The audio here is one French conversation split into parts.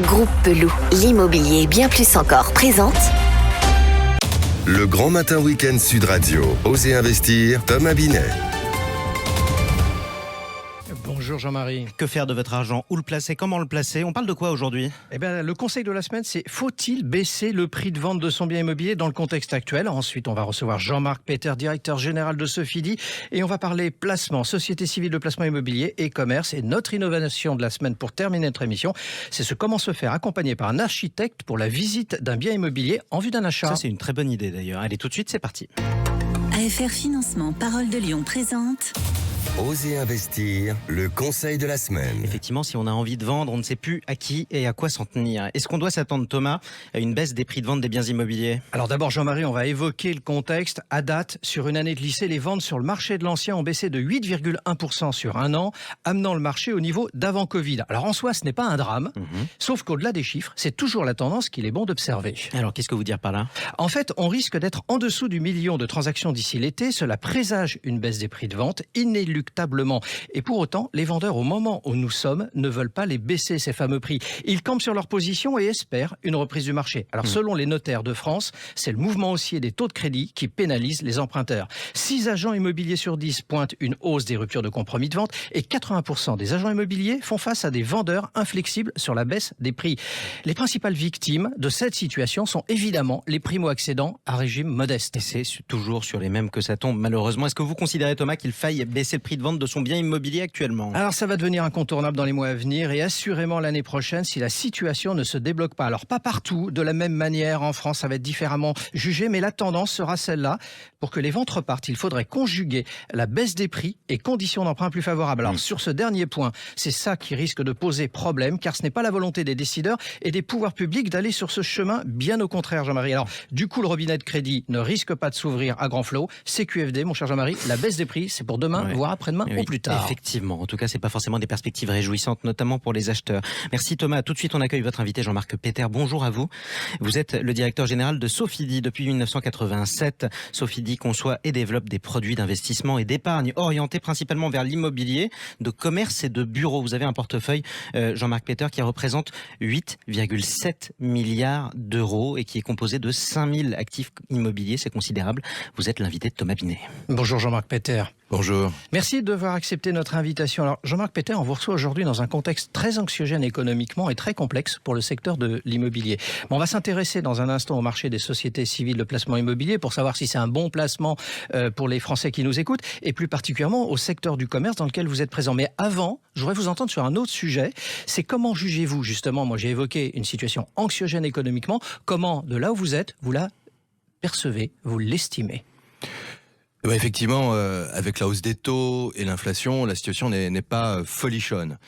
Groupe Pelou, l'immobilier bien plus encore présente. Le Grand Matin Week-end Sud Radio. Osez investir, Thomas Binet. Bonjour Jean-Marie. Que faire de votre argent? Où le placer? Comment le placer? On parle de quoi aujourd'hui? Le conseil de la semaine, c'est faut-il baisser le prix de vente de son bien immobilier dans le contexte actuel? Ensuite, on va recevoir Jean-Marc Peter, directeur général de Sofidy, et on va parler placement, société civile de placement immobilier et commerce. Et notre innovation de la semaine pour terminer notre émission, c'est ce comment se faire accompagner par un architecte pour la visite d'un bien immobilier en vue d'un achat. Ça, c'est une très bonne idée d'ailleurs. Allez, tout de suite, c'est parti. AFR Financement Parole de Lyon présente Osez investir, le conseil de la semaine. Effectivement, si on a envie de vendre, on ne sait plus à qui et à quoi s'en tenir. Est-ce qu'on doit s'attendre, Thomas, à une baisse des prix de vente des biens immobiliers? Alors d'abord, Jean-Marie, on va évoquer le contexte. À date, sur une année de lycée, les ventes sur le marché de l'ancien ont baissé de 8,1% sur un an, amenant le marché au niveau d'avant Covid. Alors en soi, ce n'est pas un drame, sauf qu'au-delà des chiffres, c'est toujours la tendance qu'il est bon d'observer. Alors, qu'est-ce que vous dire par là? En fait, on risque d'être en dessous du million de transactions d'ici l'été. Cela présage une baisse des prix de vente inéluctablement. Et pour autant, les vendeurs, au moment où nous sommes, ne veulent pas les baisser, ces fameux prix. Ils campent sur leur position et espèrent une reprise du marché. Alors, selon les notaires de France, c'est le mouvement haussier des taux de crédit qui pénalise les emprunteurs. 6 agents immobiliers sur 10 pointent une hausse des ruptures de compromis de vente et 80% des agents immobiliers font face à des vendeurs inflexibles sur la baisse des prix. Les principales victimes de cette situation sont évidemment les primo-accédants à régime modeste. Et c'est toujours sur les mêmes que ça tombe, malheureusement. Est-ce que vous considérez, Thomas, qu'il faille baisser le prix de vente de son bien immobilier actuellement? Alors ça va devenir incontournable dans les mois à venir et assurément l'année prochaine si la situation ne se débloque pas. Alors pas partout, de la même manière, en France ça va être différemment jugé, mais la tendance sera celle-là. Pour que les ventes repartent, il faudrait conjuguer la baisse des prix et conditions d'emprunt plus favorables. Alors sur ce dernier point, c'est ça qui risque de poser problème, car ce n'est pas la volonté des décideurs et des pouvoirs publics d'aller sur ce chemin, bien au contraire, Jean-Marie. Alors du coup, le robinet de crédit ne risque pas de s'ouvrir à grand flot. CQFD, mon cher Jean-Marie, la baisse des prix, c'est pour demain, voire après-demain ou plus tard. Effectivement, en tout cas, c'est pas forcément des perspectives réjouissantes, notamment pour les acheteurs. Merci Thomas. Tout de suite, on accueille votre invité Jean-Marc Peter. Bonjour à vous. Vous êtes le directeur général de Sofidy depuis 1987. Sofidy conçoit et développe des produits d'investissement et d'épargne orientés principalement vers l'immobilier, de commerce et de bureaux. Vous avez un portefeuille, Jean-Marc Peter, qui représente 8,7 milliards d'euros et qui est composé de 5000 actifs immobiliers. C'est considérable. Vous êtes l'invité de Thomas Binet. Bonjour Jean-Marc Peter. Bonjour. Merci d'avoir accepté notre invitation. Alors, Jean-Marc Peter, on vous reçoit aujourd'hui dans un contexte très anxiogène économiquement et très complexe pour le secteur de l'immobilier. On va s'intéresser dans un instant au marché des sociétés civiles de placement immobilier pour savoir si c'est un bon placement pour les Français qui nous écoutent et plus particulièrement au secteur du commerce dans lequel vous êtes présent. Mais avant, je voudrais vous entendre sur un autre sujet. C'est comment jugez-vous justement, moi j'ai évoqué une situation anxiogène économiquement, comment de là où vous êtes, vous la percevez, vous l'estimez? Effectivement, avec la hausse des taux et l'inflation, la situation n'est pas folichonne.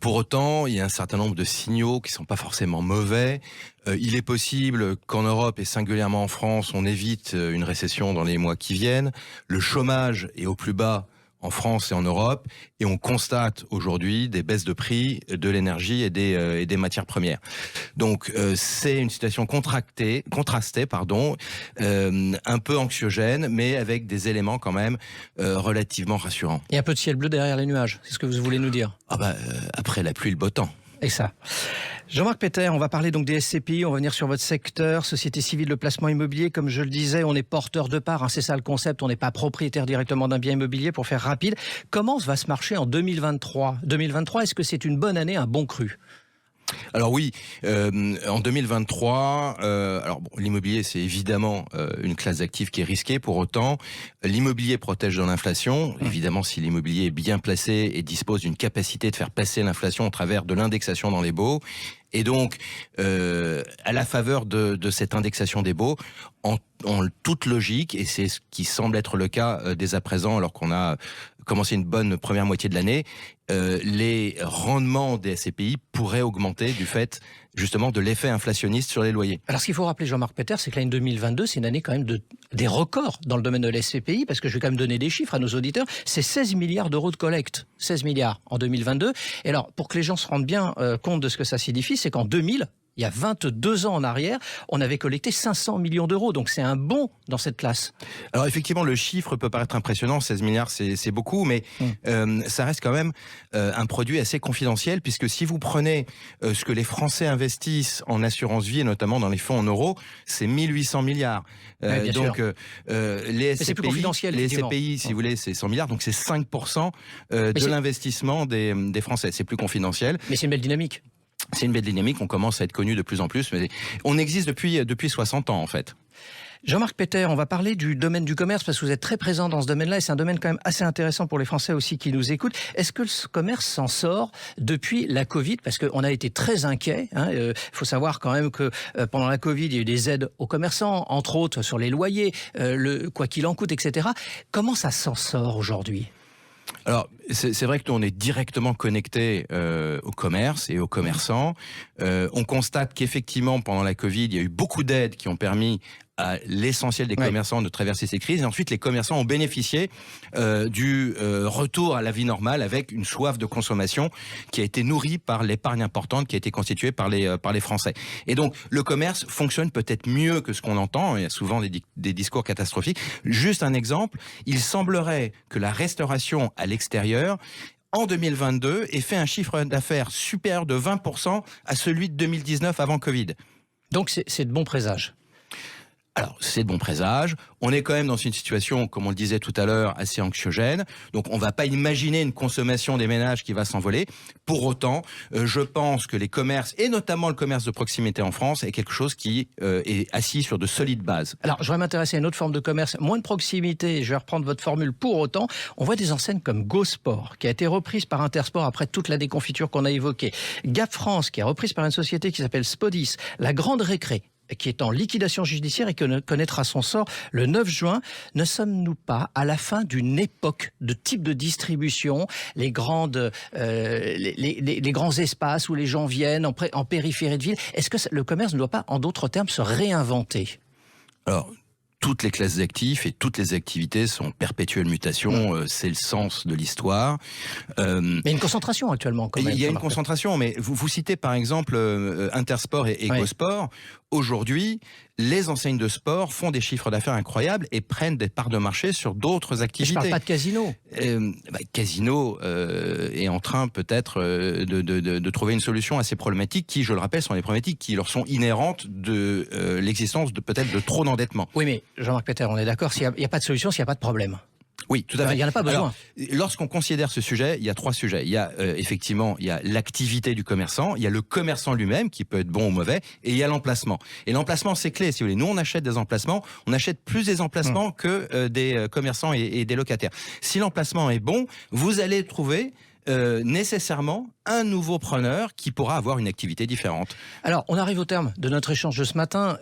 Pour autant, il y a un certain nombre de signaux qui ne sont pas forcément mauvais. Il est possible qu'en Europe et singulièrement en France, on évite une récession dans les mois qui viennent. Le chômage est au plus bas en France et en Europe, et on constate aujourd'hui des baisses de prix de l'énergie et des matières premières. Donc c'est une situation contrastée, un peu anxiogène, mais avec des éléments quand même relativement rassurants. Il y a un peu de ciel bleu derrière les nuages, c'est ce que vous voulez nous dire? Après la pluie, le beau temps. Et ça. Jean-Marc Peter, on va parler donc des SCPI, on va venir sur votre secteur, société civile de placement immobilier. Comme je le disais, on est porteur de parts, c'est ça le concept, on n'est pas propriétaire directement d'un bien immobilier pour faire rapide. Comment va ce marché en 2023 2023, est-ce que c'est une bonne année, un bon cru? Alors oui, en 2023, l'immobilier c'est évidemment une classe d'actifs qui est risquée. Pour autant, l'immobilier protège de l'inflation. Évidemment, si l'immobilier est bien placé et dispose d'une capacité de faire passer l'inflation au travers de l'indexation dans les baux. Et donc, à la faveur de cette indexation des baux, en toute logique, et c'est ce qui semble être le cas dès à présent, alors qu'on a commencé une bonne première moitié de l'année, les rendements des SCPI pourraient augmenter du fait justement de l'effet inflationniste sur les loyers. Alors ce qu'il faut rappeler, Jean-Marc Peter, c'est que l'année 2022, c'est une année quand même des records dans le domaine de l'SCPI, parce que je vais quand même donner des chiffres à nos auditeurs, c'est 16 milliards d'euros de collecte, 16 milliards en 2022. Et alors, pour que les gens se rendent bien compte de ce que ça signifie, c'est qu'en 2000, il y a 22 ans en arrière, on avait collecté 500 millions d'euros. Donc c'est un bond dans cette classe. Alors effectivement, le chiffre peut paraître impressionnant, 16 milliards c'est beaucoup, mais ça reste quand même un produit assez confidentiel, puisque si vous prenez ce que les Français investissent en assurance vie, et notamment dans les fonds en euros, c'est 1800 milliards. Donc les SCPI, si vous voulez, c'est 100 milliards, donc c'est 5% de l'investissement des Français. C'est plus confidentiel. Mais c'est une belle dynamique. C'est une belle dynamique, on commence à être connu de plus en plus, mais on existe depuis 60 ans en fait. Jean-Marc Peter, on va parler du domaine du commerce parce que vous êtes très présent dans ce domaine-là et c'est un domaine quand même assez intéressant pour les Français aussi qui nous écoutent. Est-ce que le commerce s'en sort depuis la Covid? Parce qu'on a été très inquiets. Il faut savoir quand même que pendant la Covid, il y a eu des aides aux commerçants, entre autres sur les loyers, quoi qu'il en coûte, etc. Comment ça s'en sort aujourd'hui? Alors, c'est vrai que nous, on est directement connecté au commerce et aux commerçants. On constate qu'effectivement, pendant la Covid, il y a eu beaucoup d'aides qui ont permis à l'essentiel des commerçants de traverser ces crises. Et ensuite, les commerçants ont bénéficié du retour à la vie normale avec une soif de consommation qui a été nourrie par l'épargne importante qui a été constituée par les Français. Et donc, le commerce fonctionne peut-être mieux que ce qu'on entend. Il y a souvent des discours catastrophiques. Juste un exemple, il semblerait que la restauration à l'extérieur en 2022 ait fait un chiffre d'affaires supérieur de 20% à celui de 2019 avant Covid. Donc c'est de bons présages. Alors, c'est de bon présage. On est quand même dans une situation, comme on le disait tout à l'heure, assez anxiogène. Donc, on ne va pas imaginer une consommation des ménages qui va s'envoler. Pour autant, je pense que les commerces, et notamment le commerce de proximité en France, est quelque chose qui est assis sur de solides bases. Alors, je vais m'intéresser à une autre forme de commerce, moins de proximité. Je vais reprendre votre formule. Pour autant, on voit des enseignes comme GoSport, qui a été reprise par Intersport après toute la déconfiture qu'on a évoquée. Gap France, qui est reprise par une société qui s'appelle Spodis. La Grande Récré, qui est en liquidation judiciaire et qui connaîtra son sort le 9 juin. Ne sommes-nous pas à la fin d'une époque de type de distribution, les grands espaces où les gens viennent en périphérie de ville? Est-ce que le commerce ne doit pas, en d'autres termes, se réinventer? Alors, toutes les classes d'actifs et toutes les activités sont en perpétuelle mutation, c'est le sens de l'histoire. Mais il y a une concentration actuellement quand même. Il y a une concentration, mais vous citez par exemple Intersport et GoSport. Aujourd'hui, les enseignes de sport font des chiffres d'affaires incroyables et prennent des parts de marché sur d'autres activités. Je ne parle pas de casino. Casino est en train peut-être de trouver une solution à ces problématiques qui, je le rappelle, sont des problématiques qui leur sont inhérentes de l'existence peut-être de trop d'endettement. Oui, mais Jean-Marc Peter, on est d'accord, il n'y a pas de solution s'il n'y a pas de problème. Oui, tout à fait. Il n'y en a pas besoin. Alors, lorsqu'on considère ce sujet, il y a trois sujets. Il y a effectivement, il y a l'activité du commerçant, il y a le commerçant lui-même qui peut être bon ou mauvais, et il y a l'emplacement. Et l'emplacement, c'est clé, si vous voulez. Nous, on achète des emplacements, on achète plus des emplacements que des commerçants et des locataires. Si l'emplacement est bon, vous allez trouver nécessairement un nouveau preneur qui pourra avoir une activité différente. Alors, on arrive au terme de notre échange de ce matin.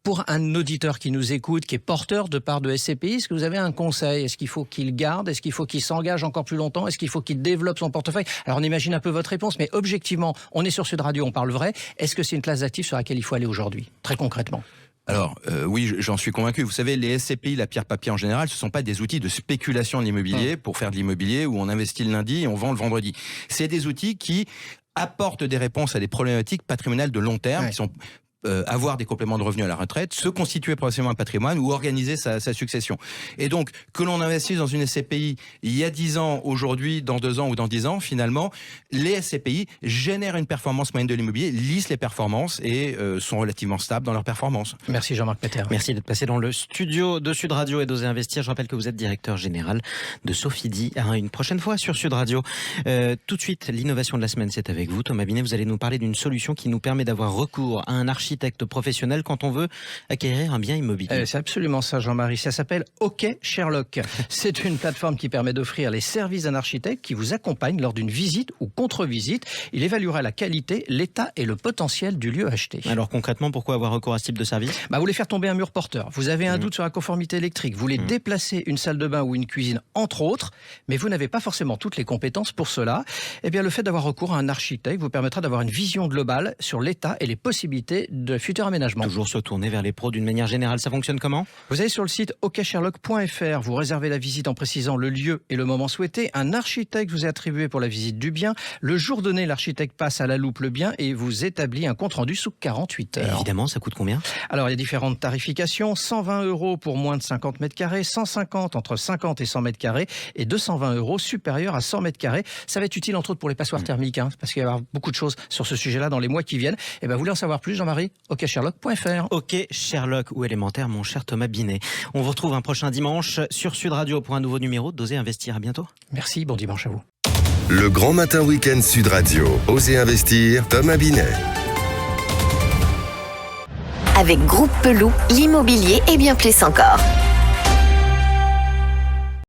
Pour un auditeur qui nous écoute, qui est porteur de parts de SCPI, est-ce que vous avez un conseil? Est-ce qu'il faut qu'il garde? Est-ce qu'il faut qu'il s'engage encore plus longtemps? Est-ce qu'il faut qu'il développe son portefeuille? Alors on imagine un peu votre réponse, mais objectivement, on est sur Sud Radio, on parle vrai. Est-ce que c'est une classe d'actifs sur laquelle il faut aller aujourd'hui, très concrètement? Alors, oui, j'en suis convaincu. Vous savez, les SCPI, la pierre-papier en général, ce ne sont pas des outils de spéculation de l'immobilier pour faire de l'immobilier où on investit le lundi et on vend le vendredi. C'est des outils qui apportent des réponses à des problématiques patrimoniales de long terme qui sont avoir des compléments de revenus à la retraite, se constituer progressivement un patrimoine ou organiser sa succession. Et donc, que l'on investisse dans une SCPI il y a 10 ans, aujourd'hui, dans 2 ans ou dans 10 ans, finalement, les SCPI génèrent une performance moyenne de l'immobilier, lissent les performances et sont relativement stables dans leurs performances. Merci Jean-Marc Peter. Merci d'être passé dans le studio de Sud Radio et d'Oser Investir. Je rappelle que vous êtes directeur général de Sofidy. Une prochaine fois sur Sud Radio. Tout de suite, l'innovation de la semaine, c'est avec vous. Thomas Binet, vous allez nous parler d'une solution qui nous permet d'avoir recours à un architecte professionnel quand on veut acquérir un bien immobilier. C'est absolument ça, Jean-Marie. Ça s'appelle OK Sherlock. C'est une plateforme qui permet d'offrir les services d'un architecte qui vous accompagne lors d'une visite ou contre-visite. Il évaluera la qualité, l'état et le potentiel du lieu acheté. Alors concrètement, pourquoi avoir recours à ce type de service? Vous voulez faire tomber un mur porteur, vous avez un doute sur la conformité électrique, vous voulez déplacer une salle de bain ou une cuisine, entre autres, mais vous n'avez pas forcément toutes les compétences pour cela. Eh bien, le fait d'avoir recours à un architecte vous permettra d'avoir une vision globale sur l'état et les possibilités de Futur Aménagement. Toujours se tourner vers les pros d'une manière générale, ça fonctionne comment ? Vous allez sur le site oksherlock.fr, vous réservez la visite en précisant le lieu et le moment souhaité. Un architecte vous est attribué pour la visite du bien. Le jour donné, l'architecte passe à la loupe le bien et vous établit un compte-rendu sous 48 heures. Évidemment, ça coûte combien ? Alors, il y a différentes tarifications. 120 € pour moins de 50 mètres carrés, 150 entre 50 et 100 mètres carrés et 220 € supérieurs à 100 mètres carrés. Ça va être utile entre autres pour les passoires thermiques, parce qu'il va y avoir beaucoup de choses sur ce sujet-là dans les mois qui viennent. Et vous voulez en savoir plus, Jean-Marie ? oksherlock.fr. Ok, Sherlock ou élémentaire, mon cher Thomas Binet. On vous retrouve un prochain dimanche sur Sud Radio pour un nouveau numéro d'Oser Investir. À bientôt. Merci, bon dimanche à vous. Le Grand Matin Week-end Sud Radio. Osez investir, Thomas Binet. Avec Groupe Pelou, l'immobilier et bien plus encore.